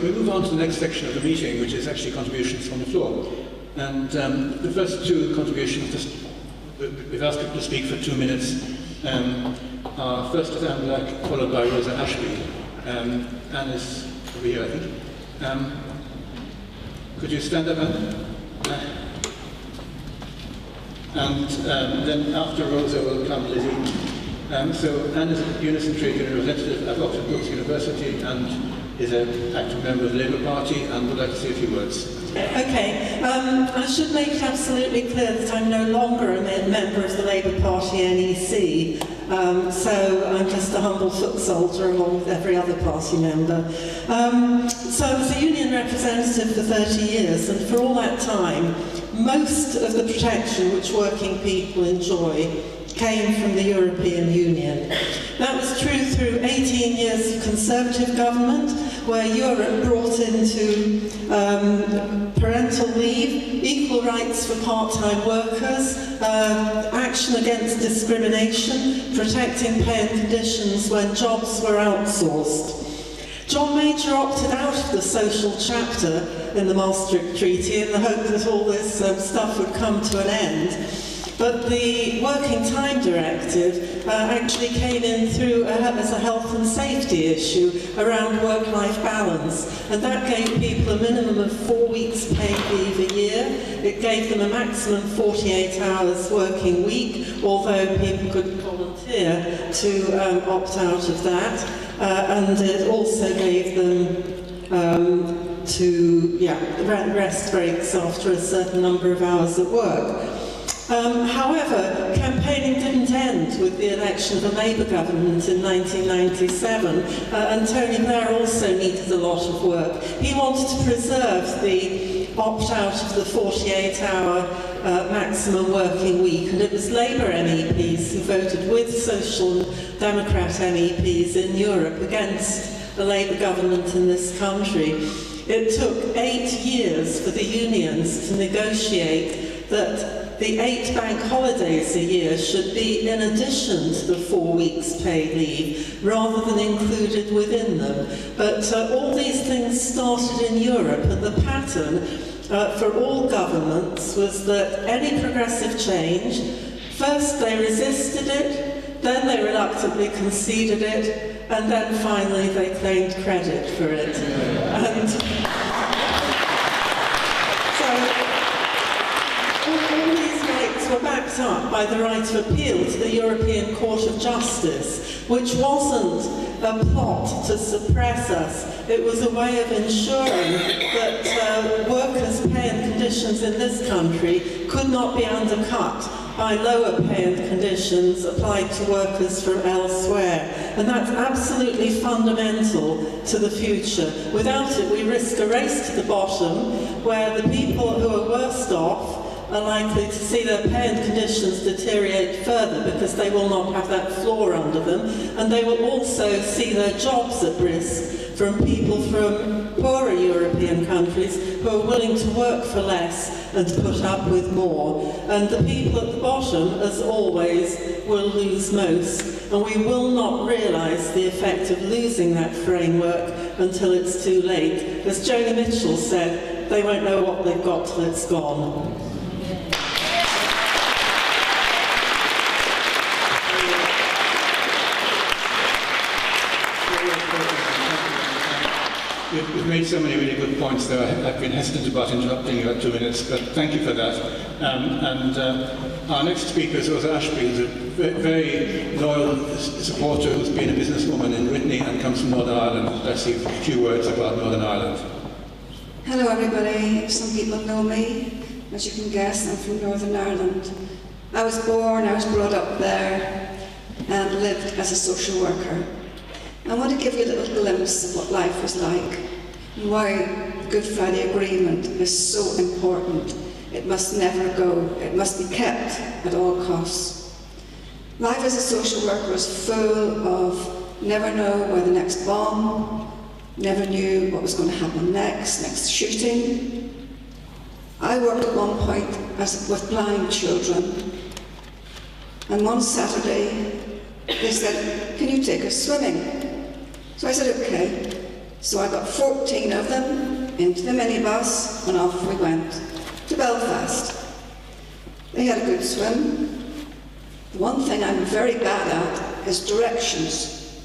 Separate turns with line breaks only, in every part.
We move on to the next section of the meeting, which is actually contributions from the floor. And the first two contributions, we've asked people to speak for 2 minutes. First is Anne Black, followed by Rosa Ashby. Anne is over here, I think. Could you stand up, Anne? And then after Rosa will come Lizzie. So Anne is a Unison Trade Union representative at Oxford Brookes University and is an active member of the Labour Party and would like to say a few words.
Okay, I should make it absolutely clear that I'm no longer a member of the Labour Party NEC, so I'm just a humble foot soldier along with every other party member. So I was a union representative for 30 years, and for all that time, most of the protection which working people enjoy came from the European Union. That was true through 18 years of Conservative government, where Europe brought into parental leave, equal rights for part-time workers, action against discrimination, protecting pay and conditions when jobs were outsourced. John Major opted out of the social chapter in the Maastricht Treaty in the hope that all this stuff would come to an end. But the Working Time Directive actually came in through as a health and safety issue around work-life balance, and that gave people a minimum of 4 weeks paid leave a year. It gave them a maximum 48 hours working week, although people could volunteer to opt out of that, and it also gave them rest breaks after a certain number of hours at work. However, campaigning didn't end with the election of a Labour government in 1997, and Tony Blair also needed a lot of work. He wanted to preserve the opt-out of the 48-hour maximum working week, and it was Labour MEPs who voted with Social Democrat MEPs in Europe against the Labour government in this country. It took 8 years for the unions to negotiate that the 8 bank holidays a year should be in addition to the 4 weeks paid leave, rather than included within them. But all these things started in Europe, and the pattern for all governments was that any progressive change, first they resisted it, then they reluctantly conceded it, and then finally they claimed credit for it. And were backed up by the right of appeal to the European Court of Justice, which wasn't a plot to suppress us. It was a way of ensuring that workers' pay and conditions in this country could not be undercut by lower pay and conditions applied to workers from elsewhere. And that's absolutely fundamental to the future. Without it, we risk a race to the bottom, where the people who are worst off are likely to see their pay and conditions deteriorate further because they will not have that floor under them, and they will also see their jobs at risk from people from poorer European countries who are willing to work for less and put up with more. And the people at the bottom, as always, will lose most, and we will not realise the effect of losing that framework until it's too late. As Joni Mitchell said, they won't know what they've got till it's gone.
You've made so many really good points there. I've been hesitant about interrupting you at 2 minutes, but thank you for that. Our next speaker is Rosa Ashby, who's a very loyal supporter who's been a businesswoman in Whitney and comes from Northern Ireland. Let's see a few words about Northern Ireland.
Hello everybody. Some people know me. As you can guess, I'm from Northern Ireland. I was born, I was brought up there, and lived as a social worker. I want to give you a little glimpse of what life was like, and why the Good Friday Agreement is so important. It must never go. It must be kept at all costs. Life as a social worker was full of never know where the next bomb, never knew what was going to happen next shooting. I worked at one point with blind children, and one Saturday they said, "Can you take us swimming?" So I said, "Okay." So I got 14 of them into the minibus and off we went to Belfast. They had a good swim. The one thing I'm very bad at is directions.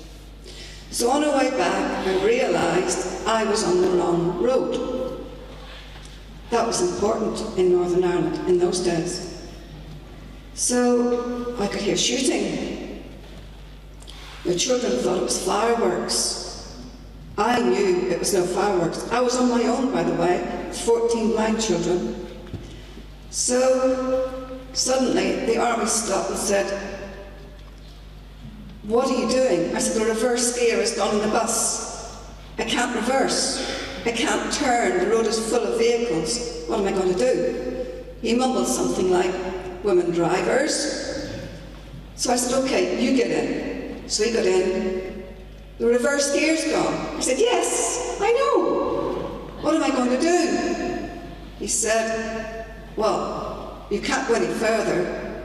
So on our way back, I realised I was on the wrong road. That was important in Northern Ireland in those days. So I could hear shooting. The children thought it was fireworks. I knew it was no fireworks. I was on my own, by the way, 14 blind children. So suddenly the army stopped and said, "What are you doing?" I said, "The reverse gear has gone in the bus. I can't reverse. I can't turn. The road is full of vehicles. What am I going to do?" He mumbled something like, "Women drivers." So I said, "Okay, you get in." So he got in. "The reverse gear's gone." I said, "Yes, I know. What am I going to do?" He said, "Well, you can't go any further."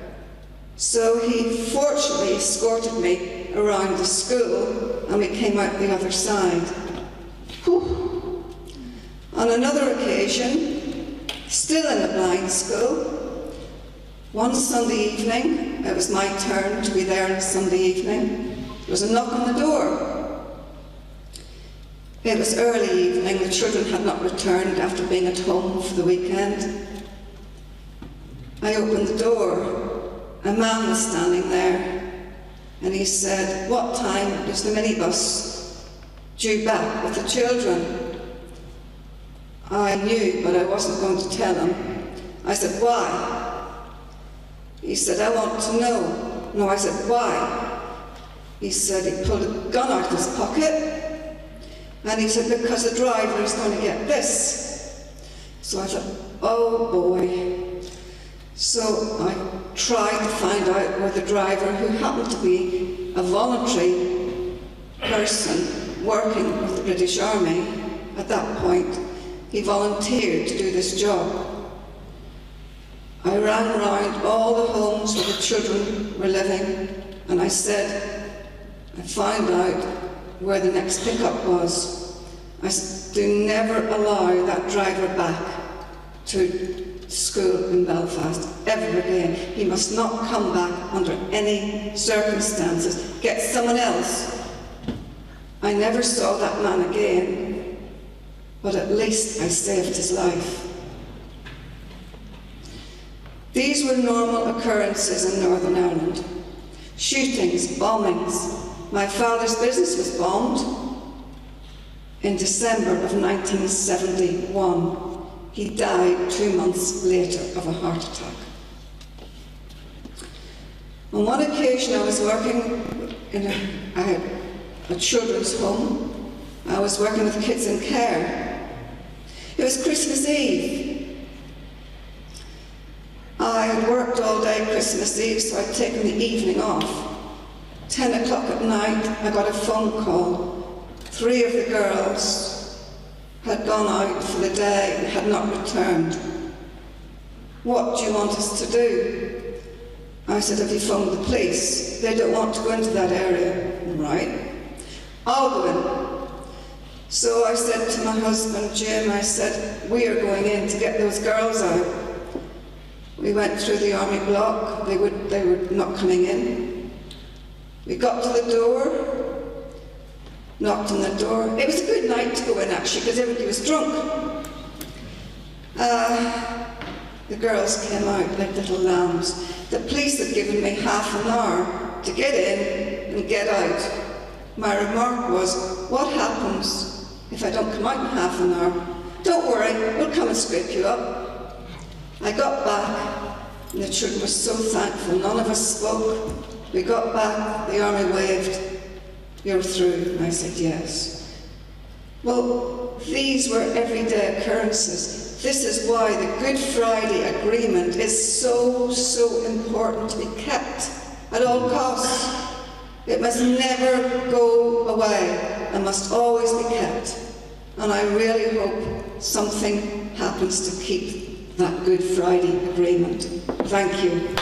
So he fortunately escorted me around the school and we came out the other side. Whew. On another occasion, still in the blind school, one Sunday evening, it was my turn to be there on a Sunday evening, there was a knock on the door. It was early evening, the children had not returned after being at home for the weekend. I opened the door. A man was standing there and he said, "What time is the minibus due back with the children?" I knew, but I wasn't going to tell him. I said, "Why?" He said, "I want to know." No, I said, "Why?" He said he pulled a gun out of his pocket. And he said, "Because the driver is going to get this." So I thought, oh boy. So I tried to find out where the driver, who happened to be a voluntary person working with the British Army at that point, he volunteered to do this job. I ran round all the homes where the children were living and I said, I found out where the next pickup was. I said, "Do never allow that driver back to school in Belfast, ever again. He must not come back under any circumstances. Get someone else." I never saw that man again, but at least I saved his life. These were normal occurrences in Northern Ireland. Shootings, bombings. My father's business was bombed in December of 1971. He died 2 months later of a heart attack. On one occasion I was working in a children's home. I was working with kids in care. It was Christmas Eve. I had worked all day Christmas Eve, so I'd taken the evening off. 10 o'clock at night, I got a phone call. 3 of the girls had gone out for the day and had not returned. "What do you want us to do?" I said, "Have you phoned the police? They don't want to go into that area." "Right. I'll go in." So I said to my husband, Jim, I said, "We are going in to get those girls out." We went through the army block. They were not coming in. We got to the door, knocked on the door. It was a good night to go in, actually, because everybody was drunk. The girls came out like little lambs. The police had given me half an hour to get in and get out. My remark was, "What happens if I don't come out in half an hour?" "Don't worry, we'll come and scrape you up." I got back, and the children were so thankful. None of us spoke. We got back, the army waved, "You're through." And I said, "Yes." Well, these were everyday occurrences. This is why the Good Friday Agreement is so important to be kept at all costs. It must never go away and must always be kept. And I really hope something happens to keep that Good Friday Agreement. Thank you.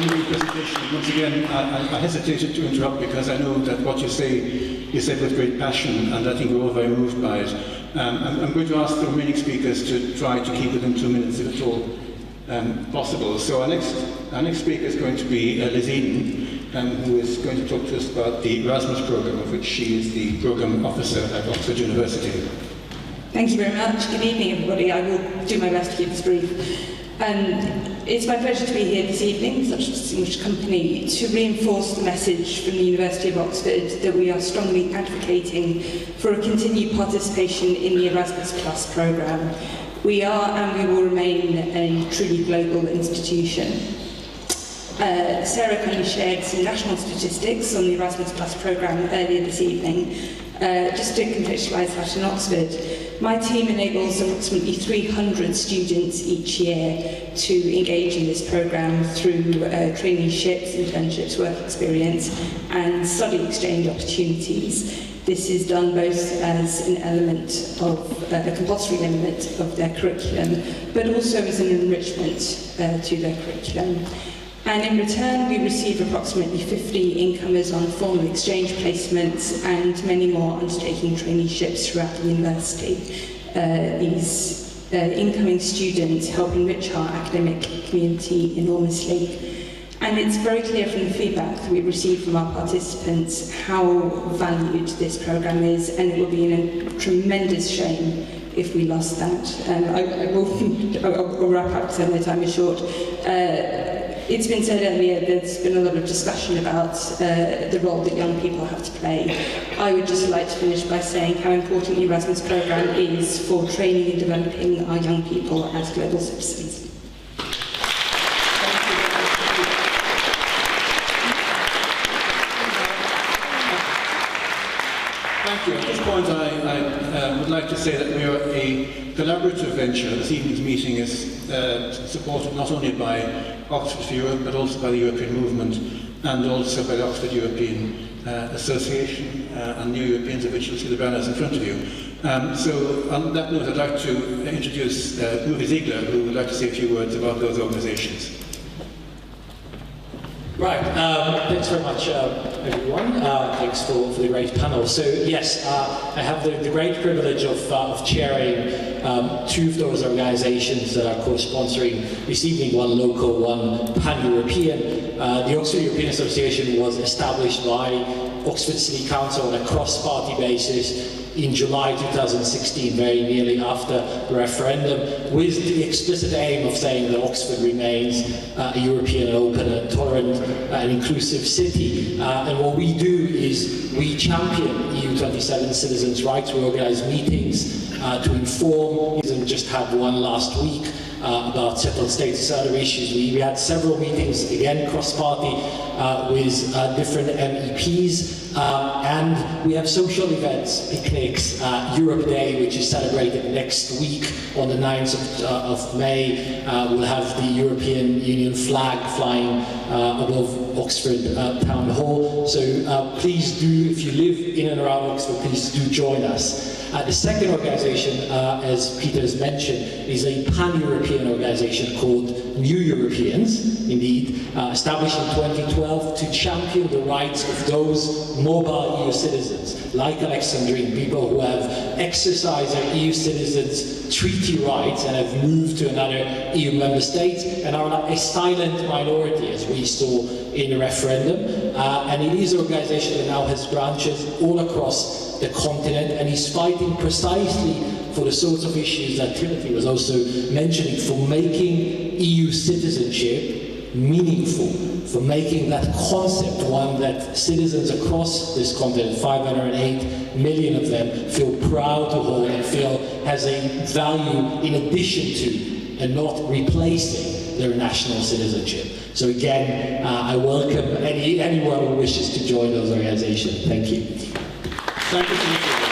wonderful presentation. Once again, I hesitated to interrupt because I know that what you said with great passion, and I think we're all very moved by it. I'm going to ask the remaining speakers to try to keep within 2 minutes if at all possible. So our next speaker is going to be Liz Eden, who is going to talk to us about the Erasmus programme, of which she is the programme officer at Oxford University.
Thank you very much. Good evening, everybody. I will do my best to keep this brief. It's my pleasure to be here this evening with such a distinguished company to reinforce the message from the University of Oxford that we are strongly advocating for a continued participation in the Erasmus Plus programme. We are and we will remain a truly global institution. Sarah kindly shared some national statistics on the Erasmus Plus programme earlier this evening. Just to contextualise that in Oxford, my team enables approximately 300 students each year to engage in this programme through traineeships, internships, work experience and study exchange opportunities. This is done both as an element of a compulsory element of their curriculum, but also as an enrichment to their curriculum. And in return, we receive approximately 50 incomers on formal exchange placements and many more undertaking traineeships throughout the university. These incoming students help enrich our academic community enormously. And it's very clear from the feedback that we receive from our participants how valued this programme is, and it will be a tremendous shame if we lost that. I'll wrap up because my time is short. It's been said earlier, there's been a lot of discussion about the role that young people have to play. I would just like to finish by saying how important the Erasmus programme is for training and developing our young people as global citizens.
Thank you. At this point, I would like to say that we are a collaborative venture. This evening's meeting is supported not only by Oxford for Europe, but also by the European Movement, and also by the Oxford European Association, and New Europeans, of which you'll see the banners in front of you. So on that note, I'd like to introduce Uwe Ziegler, who would like to say a few words about those organisations.
Right, thanks very much, everyone. Thanks for the great panel. So yes, I have the great privilege of chairing two of those organisations that are co-sponsoring this evening, one local, one pan-European. The Oxford European Association was established by Oxford City Council on a cross-party basis in July 2016, very nearly after the referendum, with the explicit aim of saying that Oxford remains a European, open and tolerant and inclusive city. And what we do is we champion EU27 citizens' rights. We organise meetings to inform. We just had one last week about settled status and other issues. We had several meetings, again cross-party, with different MEPs, and we have social events, picnics, Europe Day, which is celebrated next week on the 9th of May. We'll have the European Union flag flying above Oxford Town Hall. So please do, if you live in and around Oxford, please do join us. The second organisation, as Peter has mentioned, is a pan-European organisation called New Europeans, indeed, established in 2012 to champion the rights of those mobile EU citizens, like Alexandrine, people who have exercised their EU citizens' treaty rights and have moved to another EU member state and are a silent minority, as we saw in the referendum. And it is an organisation that now has branches all across the continent and is fighting precisely for the sorts of issues that Timothy was also mentioning, for making EU citizenship meaningful, for making that concept one that citizens across this continent, 508 million of them, feel proud to hold and feel has a value in addition to and not replacing their national citizenship. So again, I welcome anyone who wishes to join those organizations. Thank you.
Thank you, Timothy.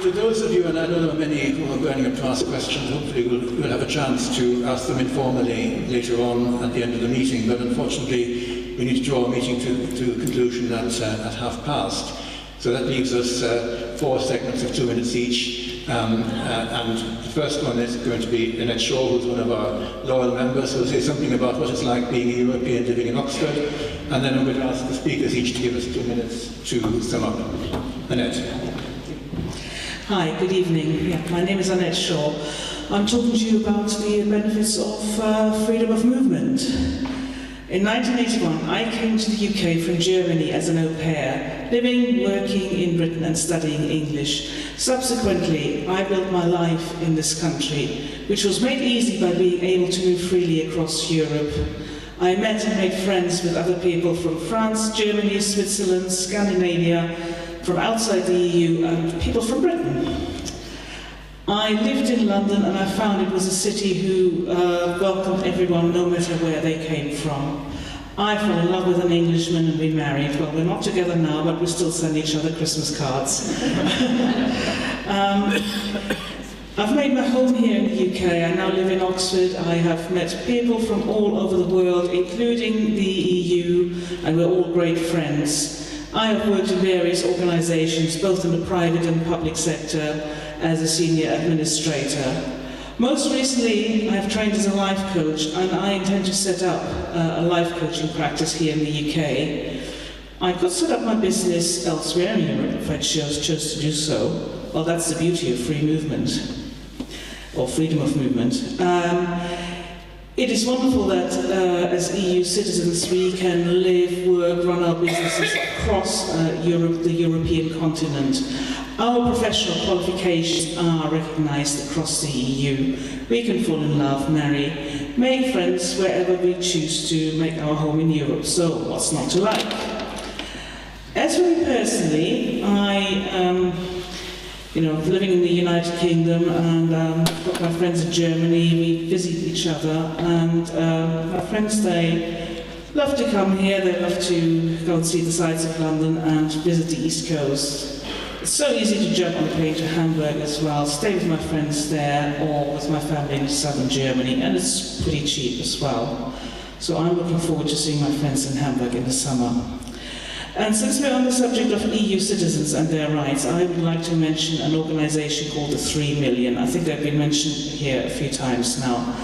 To those of you, and I know there are many who are going to ask questions, hopefully we'll have a chance to ask them informally later on at the end of the meeting, but unfortunately we need to draw a meeting to conclusion at past. So that leaves us 4 segments of 2 minutes each And the first one is going to be Annette Shaw, who's one of our loyal members, who will say something about what it's like being a European living in Oxford. And then I'm going to ask the speakers each to give us 2 minutes to sum up. Annette.
Hi, good evening. Yeah, my name is Annette Shaw. I'm talking to you about the benefits of freedom of movement. In 1981, I came to the UK from Germany as an au pair, living, working in Britain and studying English. Subsequently, I built my life in this country, which was made easy by being able to move freely across Europe. I met and made friends with other people from France, Germany, Switzerland, Scandinavia, from outside the EU, and people from Britain. I lived in London and I found it was a city who welcomed everyone no matter where they came from. I fell in love with an Englishman and we married. Well, we're not together now, but we still send each other Christmas cards. I've made my home here in the UK. I now live in Oxford. I have met people from all over the world, including the EU, and we're all great friends. I have worked in various organisations, both in the private and public sector, as a senior administrator. Most recently, I have trained as a life coach, and I intend to set up a life coaching practice here in the UK. I could set up my business elsewhere in Europe if I chose to do so. Well, that's the beauty of free movement, or freedom of movement. It is wonderful that as EU citizens we can live, work, run our businesses across Europe, the European continent. Our professional qualifications are recognised across the EU. We can fall in love, marry, make friends wherever we choose to make our home in Europe. So what's not to like? As for me personally, I living in the United Kingdom, and I've got my friends in Germany. We visit each other, and my friends, they love to come here. They love to go and see the sights of London and visit the East Coast. It's so easy to jump on a plane to Hamburg as well, stay with my friends there, or with my family in southern Germany, and it's pretty cheap as well. So I'm looking forward to seeing my friends in Hamburg in the summer. And since we're on the subject of EU citizens and their rights, I would like to mention an organisation called the 3 Million. I think they've been mentioned here a few times now.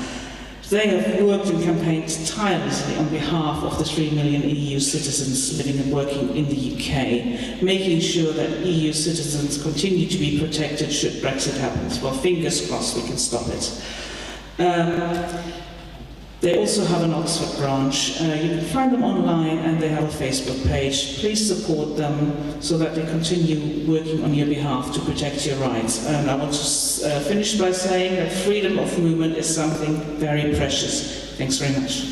They have worked and campaigned tirelessly on behalf of the 3 million EU citizens living and working in the UK, making sure that EU citizens continue to be protected should Brexit happen. Well, fingers crossed we can stop it. They also have an Oxford branch. You can find them online, and they have a Facebook page. Please support them so that they continue working on your behalf to protect your rights. And I want to finish by saying that freedom of movement is something very precious. Thanks very much.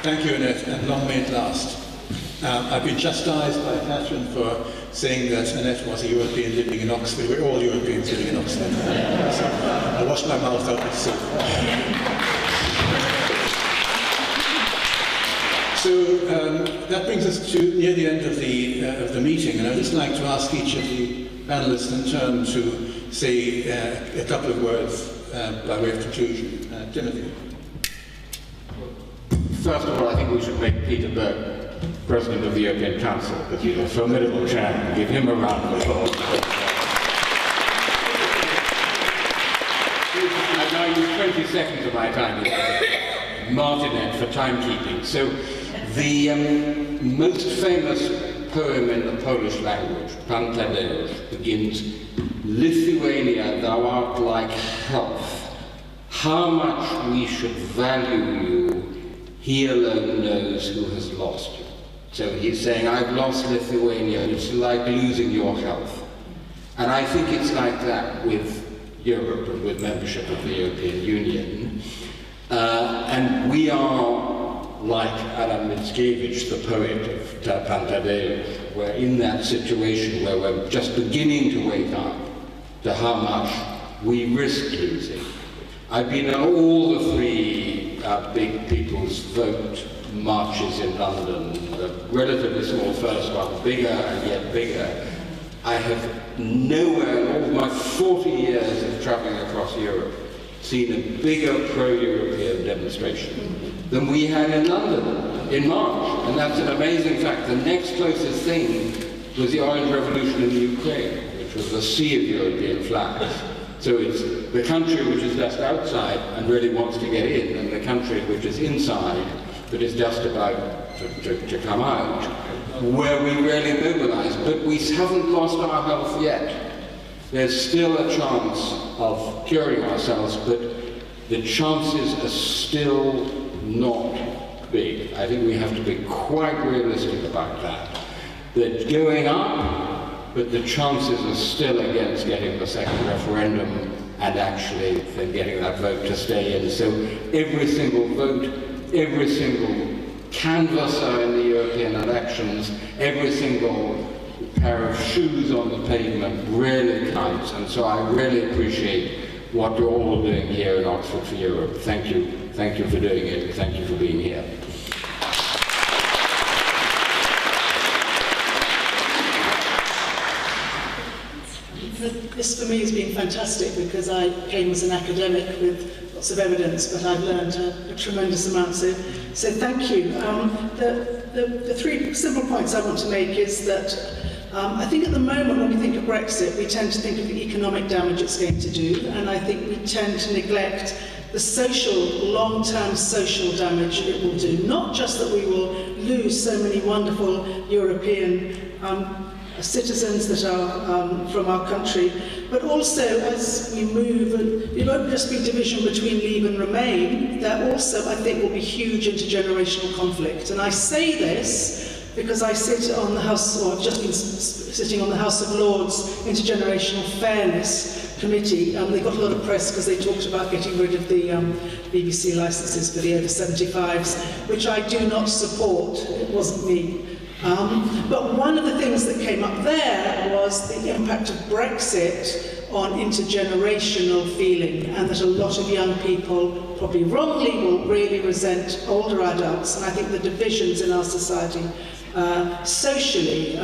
Thank you, Annette, and long may it last. I've been chastised by Catherine for saying that Annette was a European living in Oxford. We're all Europeans living in Oxford. So I washed my mouth out with soap. So that brings us to near the end of the meeting, and I'd just like to ask each of the panelists in turn to say a couple of words by way of conclusion. Timothy.
First of all, I think we should make Peter Burke President of the European Council, because he's a formidable chairman. Give him a round of applause. I've now used 20 seconds of my time with Martinet for timekeeping. So the most famous poem in the Polish language, Pan Tadeusz, begins, "Lithuania, thou art like health. How much we should value you, he alone knows who has lost you." So he's saying, I've lost Lithuania, it's like losing your health. And I think it's like that with Europe and with membership of the European Union. And we are like Adam Mickiewicz, the poet of Pan Tadeusz. We're in that situation where we're just beginning to wake up to how much we risk losing. I've been at all the three big people's vote marches in London, the relatively small first one, bigger and yet bigger. I have nowhere in all my 40 years of travelling across Europe seen a bigger pro-European demonstration than we had in London. in March, and that's an amazing fact. The next closest thing was the Orange Revolution in the Ukraine, which was a sea of European flags. So it's the country which is just outside and really wants to get in, and the country which is inside but is just about to come out, where we really mobilize. But we haven't lost our health yet. There's still a chance of curing ourselves, but the chances are still not big. I think we have to be quite realistic about that. They're going up, but the chances are still against getting the second referendum and actually then getting that vote to stay in. So every single vote, every single canvasser in the European elections, every single pair of shoes on the pavement really counts. And so I really appreciate what you're all doing here in Oxford for Europe. Thank you. Thank you for doing it. Thank you for being here.
This for me has been fantastic because I came as an academic with lots of evidence, but I've learned a tremendous amount, so thank you. The three simple points I want to make is that I think at the moment when we think of Brexit, we tend to think of the economic damage it's going to do, and I think we tend to neglect the social, long-term social damage it will do. Not just that we will lose so many wonderful European citizens that are from our country, but also as we move, it won't just be division between Leave and Remain, there also I think will be huge intergenerational conflict. And I say this because I sit on the House, or I've just been sitting on the House of Lords Intergenerational Fairness Committee. They got a lot of press because they talked about getting rid of the BBC licences for the over 75s, which I do not support. It wasn't me. But one of the things that came up there was the impact of Brexit on intergenerational feeling, and that a lot of young people, probably wrongly, will really resent older adults. And I think the divisions in our society socially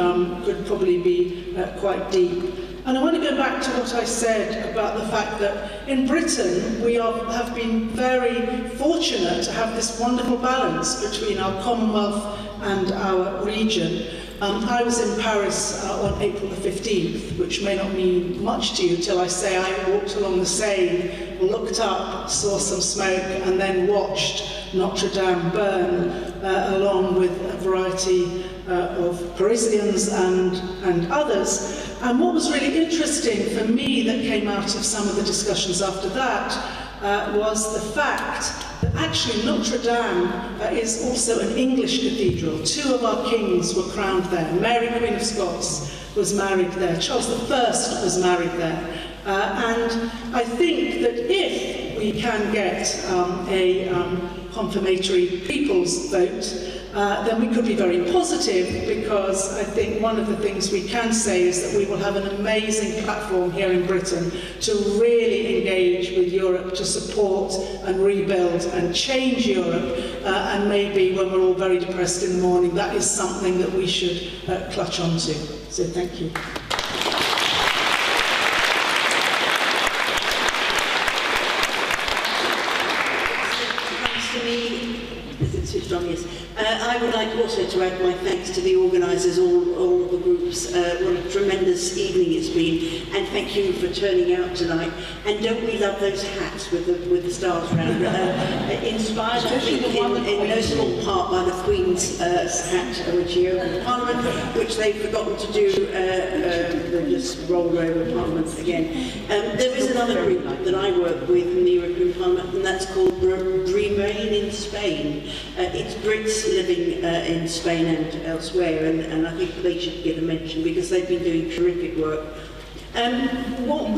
could probably be quite deep. And I want to go back to what I said about the fact that in Britain we have been very fortunate to have this wonderful balance between our Commonwealth and our region. I was in Paris on April the 15th, which may not mean much to you till I say I walked along the Seine, looked up, saw some smoke, and then watched Notre Dame burn along with a variety of Parisians and others. And what was really interesting for me that came out of some of the discussions after that was the fact that actually Notre Dame is also an English cathedral. Two of our kings were crowned there. Mary, Queen of Scots, was married there. Charles I was married there. And I think that if we can get a confirmatory people's vote, then we could be very positive, because I think one of the things we can say is that we will have an amazing platform here in Britain to really engage with Europe, to support and rebuild and change Europe, and maybe when we're all very depressed in the morning, that is something that we should clutch onto. So thank you.
I would like also to add my thanks to the organisers, all the groups. What a tremendous evening it's been, and thank you for turning out tonight. And don't we love those hats with the stars around? Inspired, I think, in no small part by the Queen's hat, which he opened Parliament, which they've forgotten to do. They just rolled over Parliament again. There is another group that I work with in the European Parliament, and that's called Remain in Spain. It's Brits living in Spain and elsewhere, and I think they should get a mention because they've been doing terrific work. What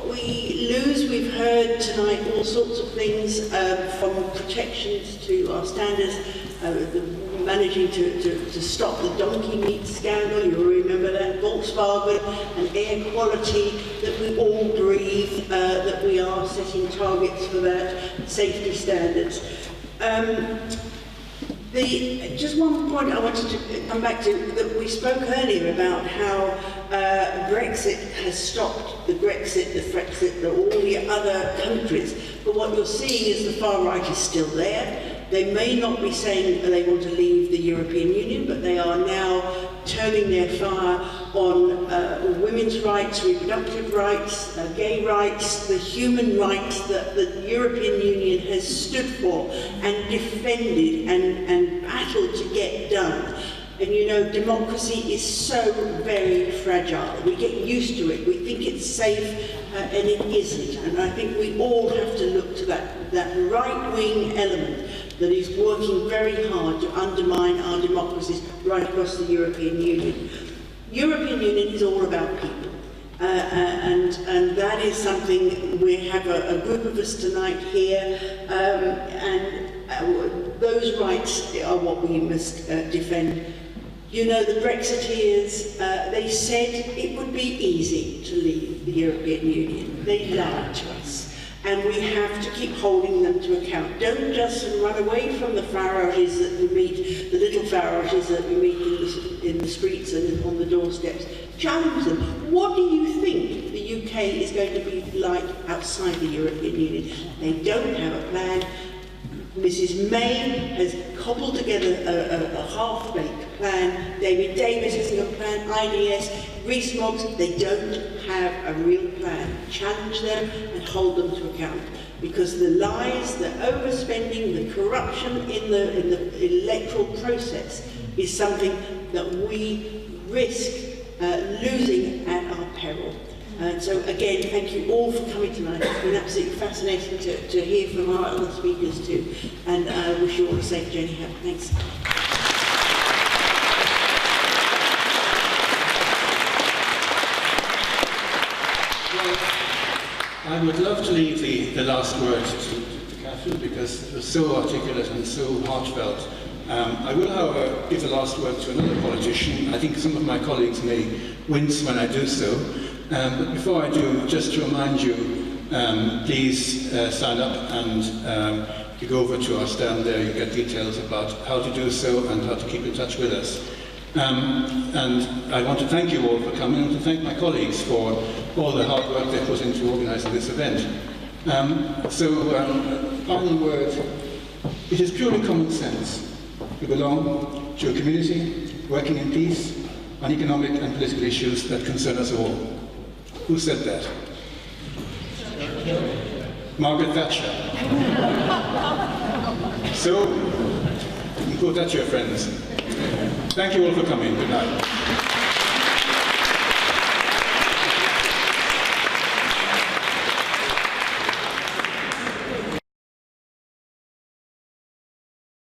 we lose, we've heard tonight all sorts of things, from protections to our standards, managing to stop the donkey meat scandal, you'll remember that, Volkswagen, and air quality that we all breathe, that we are setting targets for that, safety standards. Just one point I wanted to come back to, that we spoke earlier about how Brexit has stopped the Grexit, the Frexit, all the other countries. But what you're seeing is the far right is still there. They may not be saying they want to leave the European Union, but they are now turning their fire on women's rights, reproductive rights, gay rights, the human rights that the European Union has stood for and defended and battled to get done. And you know, democracy is so very fragile. We get used to it. We think it's safe, and it isn't. And I think we all have to look to that right-wing element that is working very hard to undermine our democracies right across the European Union. European Union is all about people. And that is something, we have a group of us tonight here, and those rights are what we must defend. You know, the Brexiteers, they said it would be easy to leave the European Union. They lied to us. And we have to keep holding them to account. Don't just run away from the Farages that we meet, the little Farages that we meet in the streets and on the doorsteps. Challenge them. What do you think the UK is going to be like outside the European Union? They don't have a plan. Mrs May has cobbled together a half-baked plan. David Davis hasn't got a plan. IDS, Rees-Moggs, they don't have a real plan. Challenge them and hold them to account. Because the lies, the overspending, the corruption in the electoral process is something that we risk losing at our peril. And so again, thank you all for coming tonight. It's been absolutely fascinating to hear from our other speakers too. And I wish you all a safe journey home. Thanks.
Well, I would love to leave the last word to Catherine, because it was so articulate and so heartfelt. I will, however, give the last word to another politician. I think some of my colleagues may wince when I do so. But before I do, just to remind you, please sign up and if you go over to our stand there, you get details about how to do so and how to keep in touch with us. And I want to thank you all for coming and to thank my colleagues for all the hard work they put into organising this event. Final word, it is purely common sense to belong to a community working in peace on economic and political issues that concern us all. Who said that? Margaret Thatcher. So, you put that to your friends. Thank you all for coming. Good night.